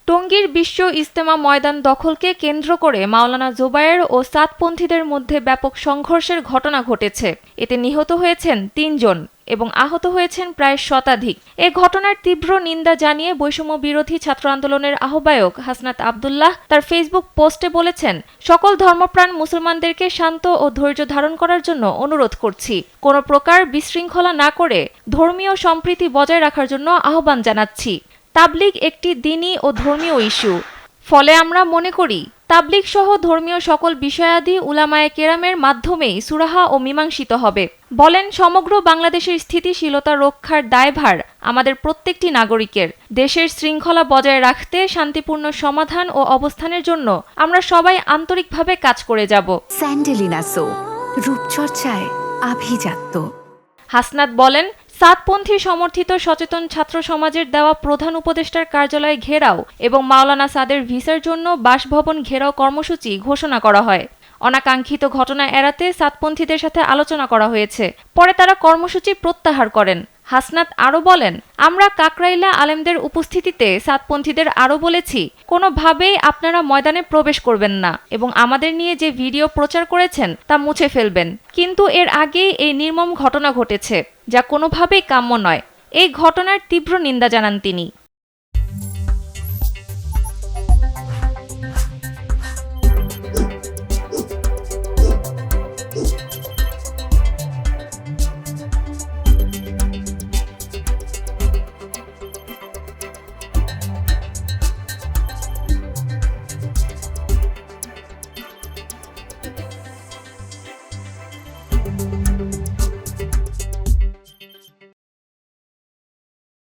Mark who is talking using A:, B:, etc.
A: টঙ্গীর বিশ্ব ইজতেমা ময়দান দখলকে কেন্দ্র করে মাওলানা জোবায়ের ও সাতপন্থীদের মধ্যে ব্যাপক সংঘর্ষের ঘটনা ঘটেছে। এতে নিহত হয়েছেন ৩ জন এবং আহত হয়েছেন প্রায় শতাধিক। এ ঘটনার তীব্র নিন্দা জানিয়ে বৈষম্য বিরোধী ছাত্র আন্দোলনের আহ্বায়ক হাসনাত আব্দুল্লাহ তার ফেসবুক পোস্টে বলেছেন, সকল ধর্মপ্রাণ মুসলমানদেরকে শান্ত ও ধৈর্য ধারণ করার জন্য অনুরোধ করছি। কোনো প্রকার বিশৃঙ্খলা না করে ধর্মীয় সম্প্রীতি বজায় রাখার জন্য আহ্বান জানাচ্ছি। তাবলিগ একটি দ্বীনি ও ধর্মীয় ইস্যু। ফলে আমরা মনে করি তাবলিগ সহ ধর্মীয় সকল বিষয়াদি উলামায়ে কেরামের মাধ্যমেই সুরাহা ও মীমাংসিত হবে। বলেন, সমগ্র বাংলাদেশের স্থিতিশীলতা রক্ষার দায়ভার আমাদের প্রত্যেকটি নাগরিকের। দেশের শৃঙ্খলা বজায় রাখতে শান্তিপূর্ণ সমাধান ও অবস্থানের জন্য আমরা সবাই আন্তরিকভাবে কাজ করে যাব।
B: স্যান্ডেলিনা সো, রূপচর্চায় আভিজাত্য।
A: হাসনাত বলেন, সাতপন্থী সমর্থিত সচেতন ছাত্র সমাজের দেওয়া প্রধান উপদেষ্টার কার্যালয় ঘেরাও এবং মাওলানা সাদের ভিসার জন্য বাসভবন ঘেরাও কর্মসূচি ঘোষণা করা হয়। অনাকাঙ্ক্ষিত ঘটনা এড়াতে সাতপন্থীদের সাথে আলোচনা করা হয়েছে। পরে তারা কর্মসূচি প্রত্যাহার করেন। হাসনাত আরও বলেন, আমরা কাকরাইলা আলেমদের উপস্থিতিতে সাতপন্থীদের আরও বলেছি, কোনোভাবেই আপনারা ময়দানে প্রবেশ করবেন না এবং আমাদের নিয়ে যে ভিডিও প্রচার করেছেন তা মুছে ফেলবেন। কিন্তু এর আগেই এই নির্মম ঘটনা ঘটেছে, যা কোনোভাবেই কাম্য নয়। এই ঘটনার তীব্র নিন্দা জানান তিনি।